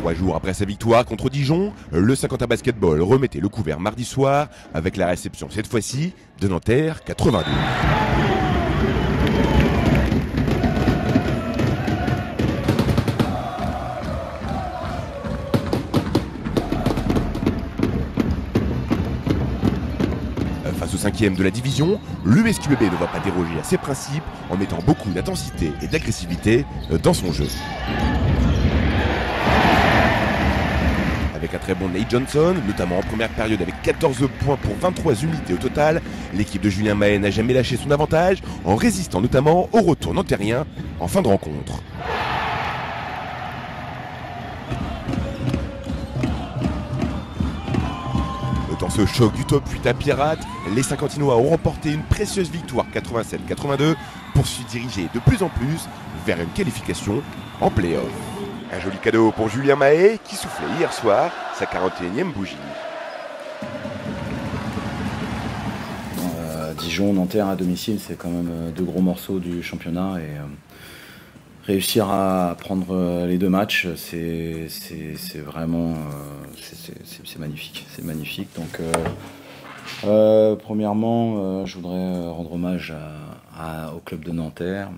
3 jours après sa victoire contre Dijon, le Saint-Quentin Basketball remettait le couvert mardi soir avec la réception cette fois-ci de Nanterre 92. Face au 5e de la division, l'USQBB ne va pas déroger à ses principes en mettant beaucoup d'intensité et d'agressivité dans son jeu. Avec un très bon Nate Johnson, notamment en première période avec 14 points pour 23 unités au total, l'équipe de Julien Mahé n'a jamais lâché son avantage en résistant notamment au retour nantérien en fin de rencontre. Dans ce choc du top 8 à Pirates, les Saint-Quentinois ont remporté une précieuse victoire 87-82 pour se diriger de plus en plus vers une qualification en play-off. Un joli cadeau pour Julien Mahé qui soufflait hier soir sa 41e bougie. Dijon, Nanterre à domicile, c'est quand même deux gros morceaux du championnat et réussir à prendre les deux matchs, c'est vraiment c'est magnifique, c'est magnifique. Donc premièrement, je voudrais rendre hommage au club de Nanterre.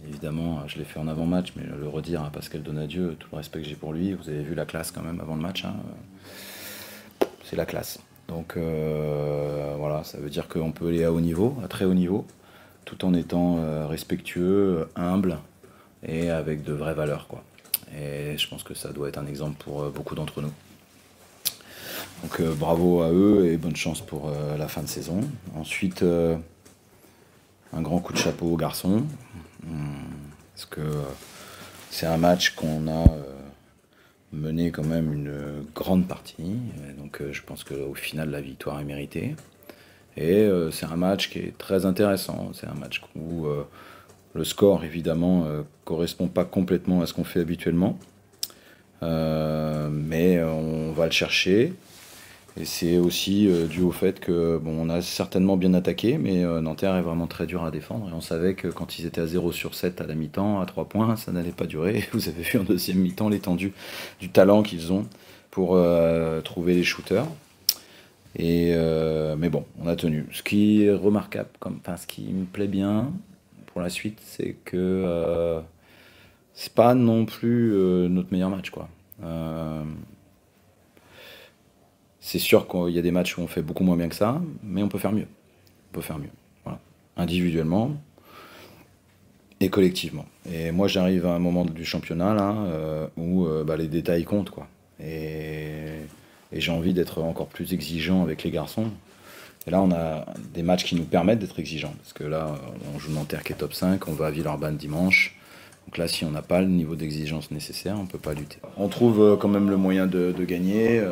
Évidemment, je l'ai fait en avant-match, mais le redire à Pascal Donadieu, tout le respect que j'ai pour lui. Vous avez vu la classe quand même avant le match, hein. C'est la classe. Donc voilà, ça veut dire qu'on peut aller à haut niveau, à très haut niveau, tout en étant respectueux, humble et avec de vraies valeurs, quoi. Et je pense que ça doit être un exemple pour beaucoup d'entre nous. Donc bravo à eux et bonne chance pour la fin de saison. Ensuite, un grand coup de chapeau aux garçons, parce que c'est un match qu'on a mené quand même une grande partie. Donc je pense qu'au final, la victoire est méritée. Et c'est un match qui est très intéressant. C'est un match où le score, évidemment, correspond pas complètement à ce qu'on fait habituellement. Mais on va le chercher. Et c'est aussi dû au fait que bon, on a certainement bien attaqué, mais Nanterre est vraiment très dur à défendre. Et on savait que quand ils étaient à 0 sur 7 à la mi-temps, à 3 points, ça n'allait pas durer. Vous avez vu en deuxième mi-temps l'étendue du talent qu'ils ont pour trouver les shooters. Mais bon, on a tenu. Ce qui est remarquable, ce qui me plaît bien pour la suite, c'est que c'est pas non plus notre meilleur match, quoi. C'est sûr qu'il y a des matchs où on fait beaucoup moins bien que ça, mais on peut faire mieux. On peut faire mieux, voilà. Individuellement et collectivement. Et moi, j'arrive à un moment du championnat là où les détails comptent, quoi. Et j'ai envie d'être encore plus exigeant avec les garçons. Et là, on a des matchs qui nous permettent d'être exigeants. Parce que là, on joue Nanterre qui est top 5, on va à Villeurbanne dimanche. Donc là, si on n'a pas le niveau d'exigence nécessaire, on ne peut pas lutter. On trouve quand même le moyen de gagner,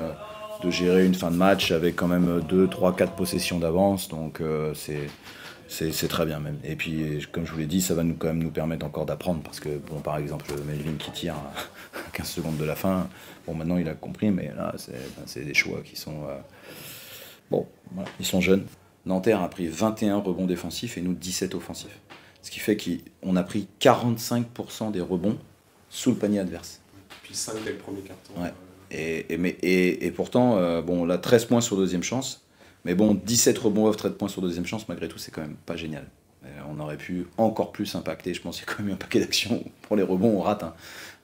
de gérer une fin de match avec quand même 2, 3, 4 possessions d'avance. Donc c'est très bien même. Et puis, comme je vous l'ai dit, ça va quand même nous permettre encore d'apprendre. Parce que, bon, par exemple, Melvin qui tire à 15 secondes de la fin, bon, maintenant il a compris, mais là, c'est des choix qui sont... Bon, voilà, ils sont jeunes. Nanterre a pris 21 rebonds défensifs et nous 17 offensifs. Ce qui fait qu'on a pris 45% des rebonds sous le panier adverse. Puis 5 dès le premier carton. Ouais. Et pourtant, bon, là, 13 points sur deuxième chance. Mais bon, 17 rebonds off, 13 points sur deuxième chance, malgré tout, c'est quand même pas génial. On aurait pu encore plus impacter. Je pense qu'il y a quand même eu un paquet d'actions. Pour les rebonds, on rate.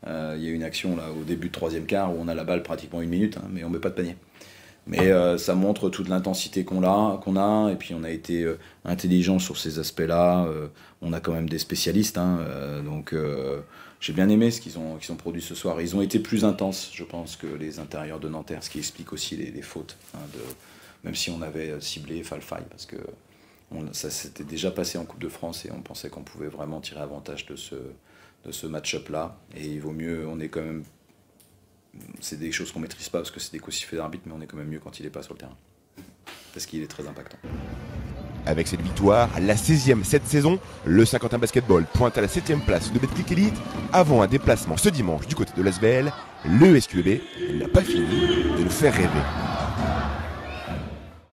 Il y a eu une action là, au début de troisième quart où on a la balle pratiquement 1 minute, mais on ne met pas de panier. Mais ça montre toute l'intensité qu'on a, et puis on a été intelligent sur ces aspects-là. On a quand même des spécialistes, donc j'ai bien aimé ce qu'ils ont produit ce soir. Ils ont été plus intenses, je pense, que les intérieurs de Nanterre, ce qui explique aussi les fautes, même si on avait ciblé Falfay, parce que ça s'était déjà passé en Coupe de France et on pensait qu'on pouvait vraiment tirer avantage de ce match-up-là. Et il vaut mieux, on est quand même... C'est des choses qu'on ne maîtrise pas parce que c'est des coups sifflés d'arbitre, mais on est quand même mieux quand il n'est pas sur le terrain. Parce qu'il est très impactant. Avec cette victoire, la 16e cette saison, le Saint-Quentin Basketball pointe à la 7e place de Betclic Elite avant un déplacement ce dimanche du côté de l'Asvel. Le SQB n'a pas fini de nous faire rêver.